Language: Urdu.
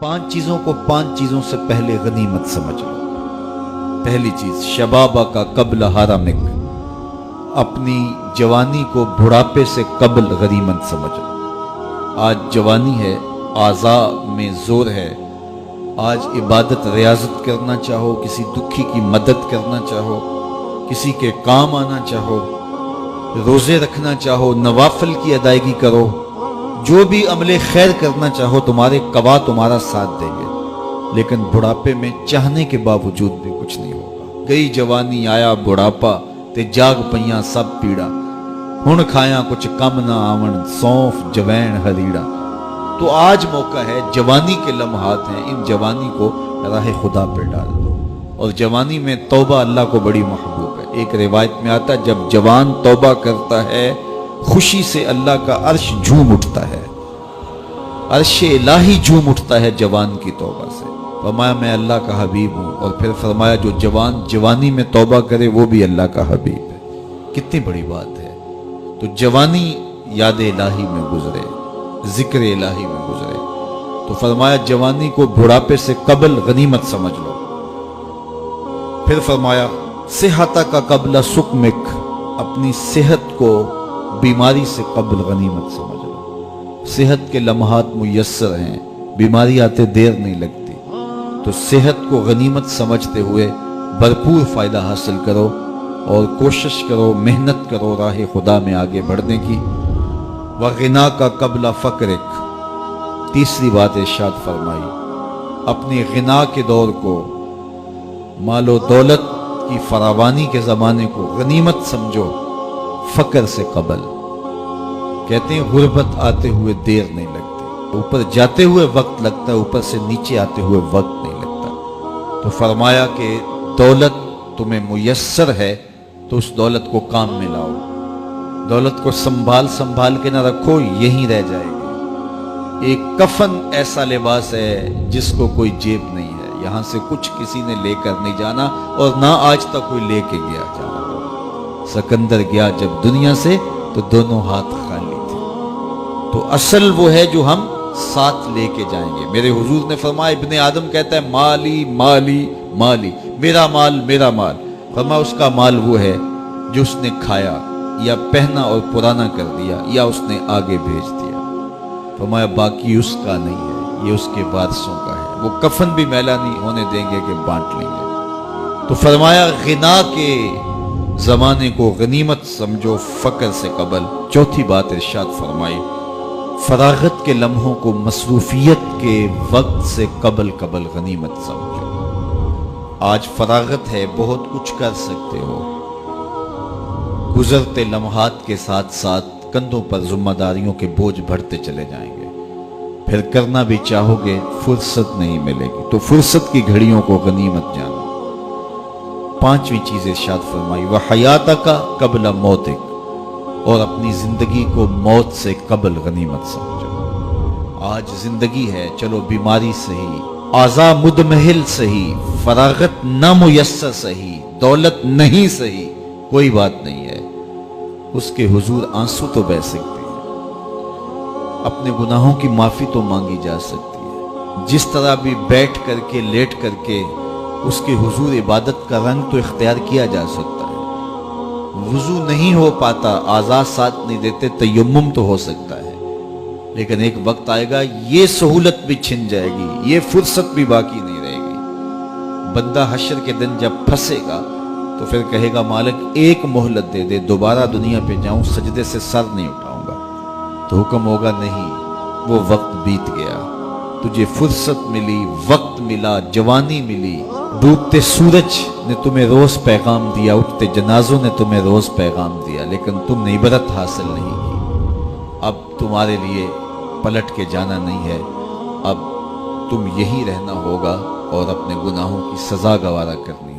5 چیزوں کو 5 چیزوں سے پہلے غنیمت سمجھ لو۔ پہلی چیز شبابہ کا قبل حرمک، اپنی جوانی کو بڑھاپے سے قبل غنیمت سمجھ لو۔ آج جوانی ہے، اعضاء میں زور ہے، آج عبادت ریاضت کرنا چاہو، کسی دکھی کی مدد کرنا چاہو، کسی کے کام آنا چاہو، روزے رکھنا چاہو، نوافل کی ادائیگی کرو، جو بھی عمل خیر کرنا چاہو، تمہارے قوا تمہارا ساتھ دیں گے۔ لیکن بڑھاپے میں چاہنے کے باوجود بھی کچھ نہیں ہوگا۔ گئی جوانی آیا بڑھاپا تے جاگ پئیاں سب پیڑا، ہن کھایاں کچھ کم نہ آون سونف جوین ہریڑا۔ تو آج موقع ہے، جوانی کے لمحات ہیں، ان جوانی کو راہ خدا پہ ڈال دو۔ اور جوانی میں توبہ اللہ کو بڑی محبوب ہے۔ ایک روایت میں آتا ہے جب جوان توبہ کرتا ہے خوشی سے اللہ کا عرش جھوم اٹھتا ہے، عرش الہی جھوم اٹھتا ہے جوان کی توبہ سے۔ فرمایا میں اللہ کا حبیب ہوں، اور پھر فرمایا جو جوان جوانی میں توبہ کرے وہ بھی اللہ کا حبیب ہے۔ کتنی بڑی بات ہے۔ تو جوانی یاد الہی میں گزرے، ذکر الہی میں گزرے، تو فرمایا جوانی کو بڑھاپے سے قبل غنیمت سمجھ لو۔ پھر فرمایا صحت کا قبل سقمک، اپنی صحت کو بیماری سے قبل غنیمت سمجھ لو۔ صحت کے لمحات میسر ہیں، بیماری آتے دیر نہیں لگتی، تو صحت کو غنیمت سمجھتے ہوئے بھرپور فائدہ حاصل کرو اور کوشش کرو، محنت کرو راہ خدا میں آگے بڑھنے کی۔ وغنا کا قبل فقرک، تیسری بات ارشاد فرمائی اپنی غنا کے دور کو، مال و دولت کی فراوانی کے زمانے کو غنیمت سمجھو فقر سے قبل۔ کہتے ہیں غربت آتے ہوئے دیر نہیں لگتی، اوپر جاتے ہوئے وقت لگتا ہے، اوپر سے نیچے آتے ہوئے وقت نہیں لگتا۔ تو فرمایا کہ دولت تمہیں میسر ہے تو اس دولت کو کام میں لاؤ، دولت کو سنبھال کے نہ رکھو، یہیں رہ جائے گی۔ ایک کفن ایسا لباس ہے جس کو کوئی جیب نہیں ہے، یہاں سے کچھ کسی نے لے کر نہیں جانا، اور نہ آج تک کوئی لے کے گیا جانا۔ سکندر گیا جب دنیا سے تو دونوں ہاتھ خالی تھے۔ تو اصل وہ ہے جو ہم ساتھ لے کے جائیں گے۔ میرے حضور نے فرمایا ابن آدم کہتا ہے مالی مالی مالی، میرا مال میرا مال۔ فرمایا اس کا مال وہ ہے جو اس نے کھایا یا پہنا اور پرانا کر دیا یا اس نے آگے بھیج دیا۔ فرمایا باقی اس کا نہیں ہے، یہ اس کے وارثوں کا ہے، وہ کفن بھی میلا نہیں ہونے دیں گے کہ بانٹ لیں گے۔ تو فرمایا غنا کے زمانے کو غنیمت سمجھو فقر سے قبل۔ چوتھی بات ارشاد فرمائی فراغت کے لمحوں کو مصروفیت کے وقت سے قبل غنیمت سمجھو۔ آج فراغت ہے، بہت کچھ کر سکتے ہو، گزرتے لمحات کے ساتھ ساتھ کندھوں پر ذمہ داریوں کے بوجھ بڑھتے چلے جائیں گے، پھر کرنا بھی چاہو گے فرصت نہیں ملے گی۔ تو فرصت کی گھڑیوں کو غنیمت جانو۔ پانچویں چیز ارشاد فرمائی وحیاتک قبل موتک، اور اپنی زندگی کو موت سے قبل غنیمت سمجھو۔ آج زندگی ہے، چلو بیماری صحیح، اعضاء مدمحل صحیح، فراغت نامیسر صحیح، دولت نہیں صحیح، کوئی بات نہیں ہے، اس کے حضور آنسو تو بہہ سکتے ہیں، اپنے گناہوں کی معافی تو مانگی جا سکتی ہے، جس طرح بھی بیٹھ کر کے لیٹ کر کے اس کے حضور عبادت کا رنگ تو اختیار کیا جا سکتا ہے۔ وضو نہیں ہو پاتا، اعضاء ساتھ نہیں دیتے، تیمم تو ہو سکتا ہے، لیکن ایک وقت آئے گا یہ سہولت بھی چھن جائے گی، یہ فرصت بھی باقی نہیں رہے گی۔ بندہ حشر کے دن جب پھنسے گا تو پھر کہے گا مالک ایک مہلت دے دے، دوبارہ دنیا پہ جاؤں، سجدے سے سر نہیں اٹھاؤں گا۔ تو حکم ہوگا نہیں، وہ وقت بیت گیا، تجھے فرصت ملی، وقت ملا، جوانی ملی، ڈوبتے سورج نے تمہیں روز پیغام دیا، اٹھتے جنازوں نے تمہیں روز پیغام دیا، لیکن تم نے عبرت حاصل نہیں کی۔ اب تمہارے لیے پلٹ کے جانا نہیں ہے، اب تم یہی رہنا ہوگا اور اپنے گناہوں کی سزا گوارا کرنی